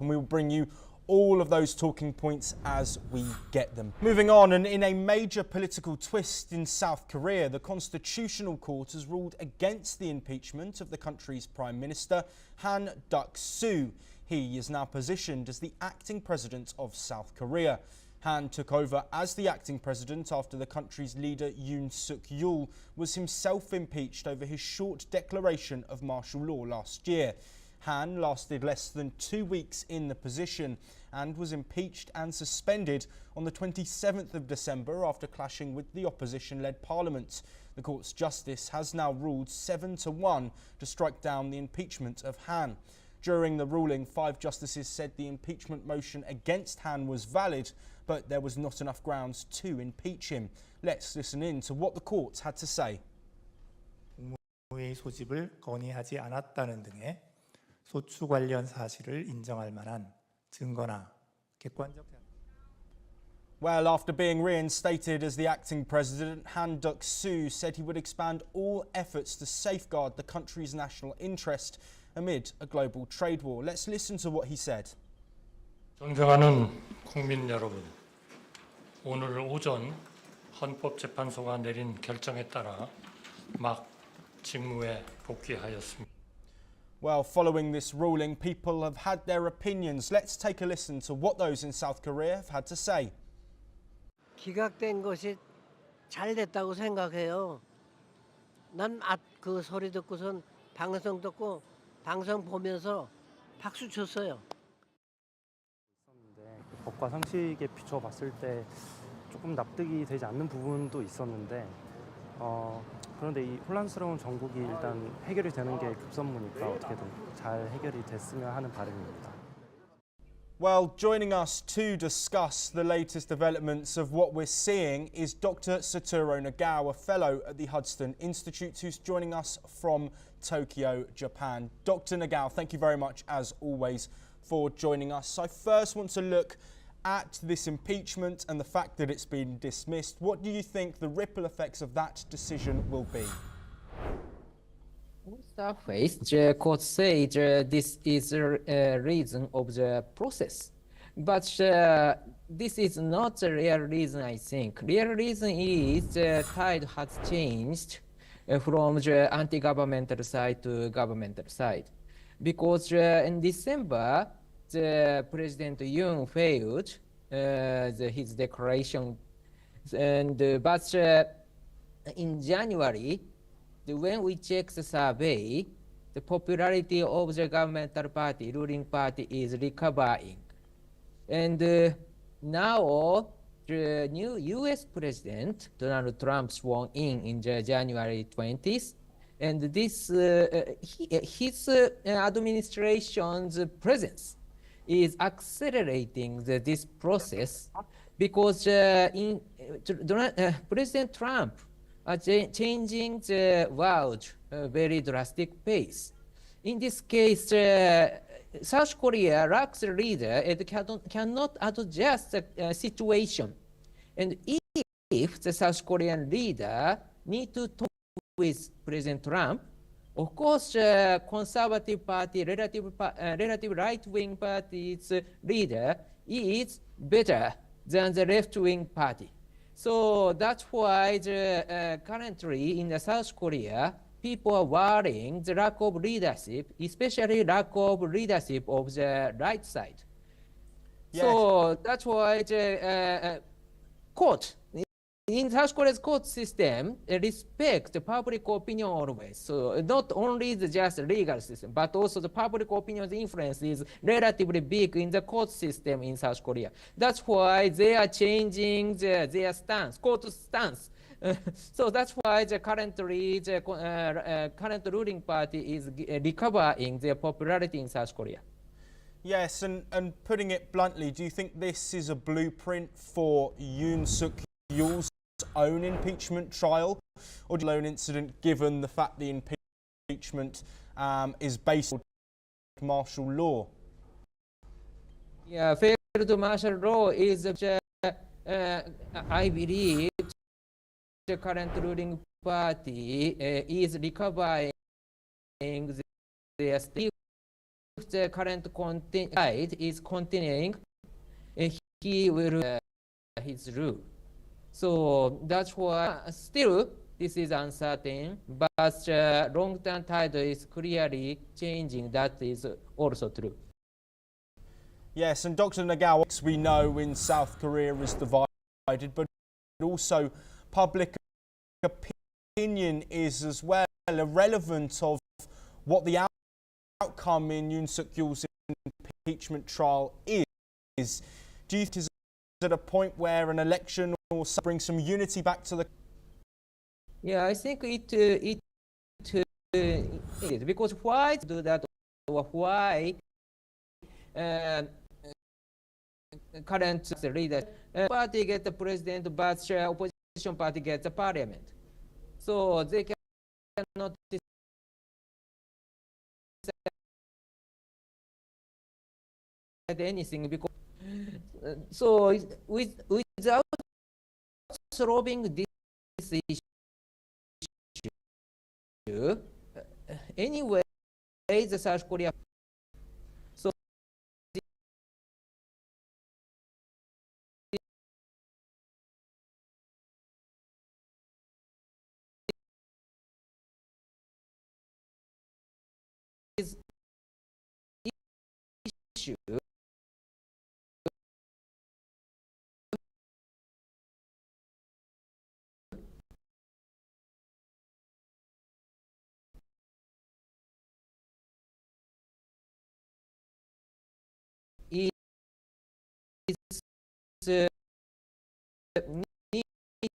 And we will bring you all of those talking points as we get them. Moving on, and in a major political twist in South Korea, the Constitutional Court has ruled against the impeachment of the country's Prime Minister Han Duck-Soo. He is now positioned as the acting president of South Korea. Han took over as the acting president after the country's leader Yoon Suk-yeol was himself impeached over his short declaration of martial law last year. Han lasted less than 2 weeks in the position and was impeached and suspended on the 27th of December after clashing with the opposition-led parliament. The court's justice has now ruled 7-1 to strike down the impeachment of Han. During the ruling, 5 justices said the impeachment motion against Han was valid, but there was not enough grounds to impeach him. Let's listen in to what the court had to say. 국무회의 소집을 건의하지 않았다는 등의 소추 관련 사실을 인정할 만한 증거나 객관적. Well, after being reinstated as the acting president, Han Duck-Soo said he would expand all efforts to safeguard the country's national interest amid a global trade war. Let's listen to what he said. 존경하는 국민 여러분, 오늘 오전 헌법재판소가 내린 결정에 따라 막 직무에 복귀하였습니다. Well, following this ruling, people have had their opinions. Let's take a listen to what those in South Korea have had to say. 기각된 것이 잘 됐다고 생각해요. 난 그 소리 듣고선 방송 듣고 방송 보면서 박수 쳤어요. 법과 상식에 비춰봤을 때 조금 납득이 되지 않는 부분도 있었는데 그런데 이 혼란스러운 정국이 일단 해결이 되는 게 급선무니까 어떻게든 잘 해결이 됐으면 하는 바람입니다. Well, joining us to discuss the latest developments of what we're seeing is Dr. Satoru Nagao, a fellow at the Hudson Institute, who's joining us from Tokyo, Japan. Dr. Nagao, thank you very much, as always, for joining us. I first want to look at this impeachment and the fact that it's been dismissed. What do you think the ripple effects of that decision will be? On the surface, the court said this is a reason of the process. But this is not the real reason, I think. Real reason is the tide has changed from the anti-governmental side to governmental side. Because in December, the President Yoon failed his declaration, but in January, when we check the survey, the popularity of the governmental party, ruling party, is recovering. And now, the new U.S. President, Donald Trump, sworn in the January 20th, and this his administration's presence is accelerating this process because President Trump changing the world very drastic pace. In this case, South Korea lacks a leader and cannot adjust the situation. And if the South Korean leader need to talk with President Trump, of course, the Conservative Party, relative right-wing party's leader is better than the left-wing party. So that's why currently in the South Korea, people are worrying the lack of leadership, especially lack of leadership of the right side. Yes. So that's why the court, in South Korea's court system, respect the public opinion always. So not only just the legal system, but also the public opinion's influence is relatively big in the court system in South Korea. That's why they are changing their stance, court stance. So that's why the current ruling party is recovering their popularity in South Korea. Yes, and putting it bluntly, do you think this is a blueprint for Yoon Suk-yeol's own impeachment trial, or the lone incident, given the fact the impeachment is based on martial law? Yeah, failed martial law is, I believe, the current ruling party is recovering their state the current tide is continuing, he will his rule. So that's why still this is uncertain, but long-term tide is clearly changing. That is also true. Yes, and Dr. Nagao, we know in South Korea is divided, but also public opinion is as well irrelevant of what the outcome in Yoon Suk-yeol's impeachment trial is. Do you think it is at a point where an election or bring some unity back to the... Yeah, I think it because why do that, or why current leader party get the president, but opposition party gets the parliament. So they cannot decide anything because so without solving this issue, anyway, the South Korea. So this issue is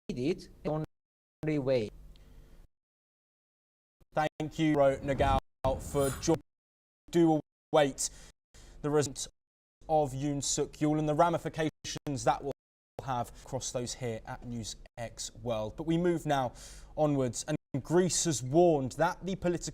needed only way. Thank you, Nagao, for do await the result of Yoon Suk-yeol and the ramifications that will have across those here at NewsX World. But we move now onwards, and Greece has warned that the political